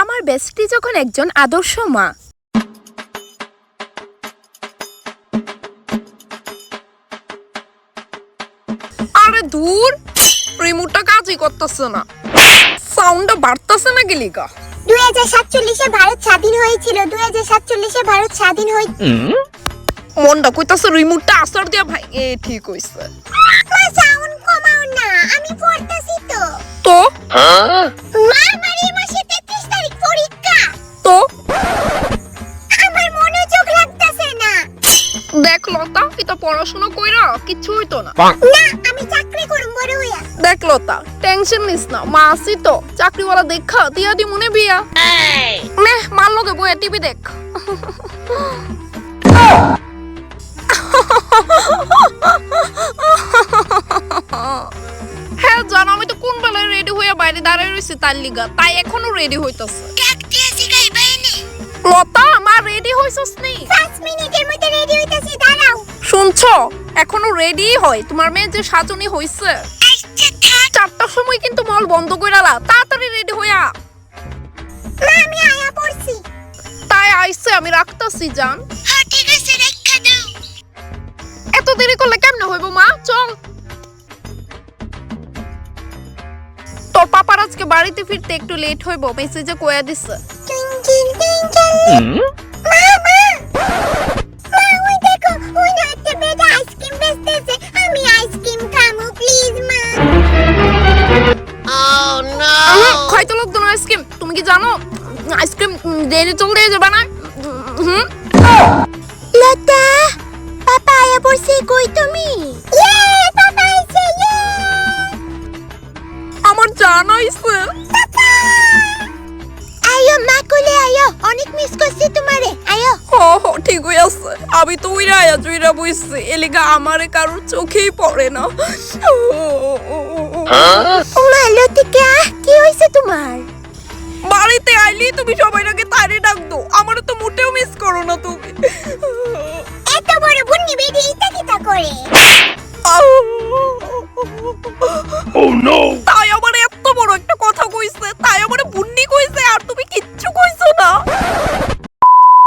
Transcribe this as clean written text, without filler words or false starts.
আমার বেস্টি যখন একজন আদর্শ মা। আরে দূর, রিমোটটা কাজই করতেছে না, সাউন্ডটা বাড়তেছে না গেলিকা। 2047-এ ভারত স্বাধীন হয়েছিল। 2047-এ ভারত স্বাধীন হই। মনটা কইতাছে রিমোটটা আসার দিয়া ভাই এ ঠিক হইছে। মা সাউন্ড কমাও না, আমি পড়তাছি তো। তো মা আমার এই মাসে 33 তারিখ পরীক্ষা। তো আমার মনোযোগ লাগতাছে না। দেখ লতা, এটা পড়াশোনা কইরা কিচ্ছু হইতো না। না, আমি চাকরি করব বড় হইয়া। দেখ লতা, টেনশন নিস না, মা আসি তো, চাকরিওয়ালা দেখা দিয়া দি মনে বিয়া। নে মার লগে বইয়া টিভি দেখ। হ্যাঁ জানো, আমি তো কোন বেলায় রেডি হইয়া বাইরে দাঁড়ায় রইছি তার লিগা, তাই এখনো রেডি হইতাছে। ডাকতে আসি গাইবাইনি। লতা, মা রেডি হইছস নি? 5 মিনিটের মধ্যে রেডি হইতাছি, দাঁড়াও। শুনছো, এখনো রেডি হয়, তোমার মেয়ে যে সাজনি হইছে। আচ্ছা থাক। 4টার সময় কিন্তু মল বন্ধ কইরালা, তাড়াতাড়ি রেডি হইয়া। মা আমি আয়া পড়ছি। তাই আইছে, আমি রাখতাছি জান। হ্যাঁ ঠিক আছে, রাখা দাও। এত দেরি করলে কেমনে হইব মা, চল। তোর পাপার আজকে বাড়িতে ফিরতে একটু লেট হইব, মেসেজে কইয়া দিছে। Twinkle twinkle. মা মা মা, ওই দেখো, ওই একটা বেটা আইসক্রিম বেচতেছে। আমি আইসক্রিম খামু প্লিজ মা। খাইতে লোক না আইসক্রিম, তুমি কি জানো আইসক্রিম দেরি চলতে যাবে না? লতা, পাপা আয়া পড়ছে, কই তুমি? ইয়ে, পাপা আইছে, ইয়ে। আমার জান আইছে। আয়ো মা, কোলে আয়ো, অনেক মিস করছি তোমারে, আয়ো। হ ঠিক হই আছে, আমি তো উইরা আয়া জুইরা বইছি, এলিগা আমারে কারোর চোখেই পড়ে না। মা লতিকা, কি হইছে তোমার? বাড়িতে আইলি তুমি সবাই আগে তাইরে ডাক দো, আমারে তো মোটেও মিস করো না তুমি। এত বড় বুন্নি বেডি ইতা কিতা করে? Oh no!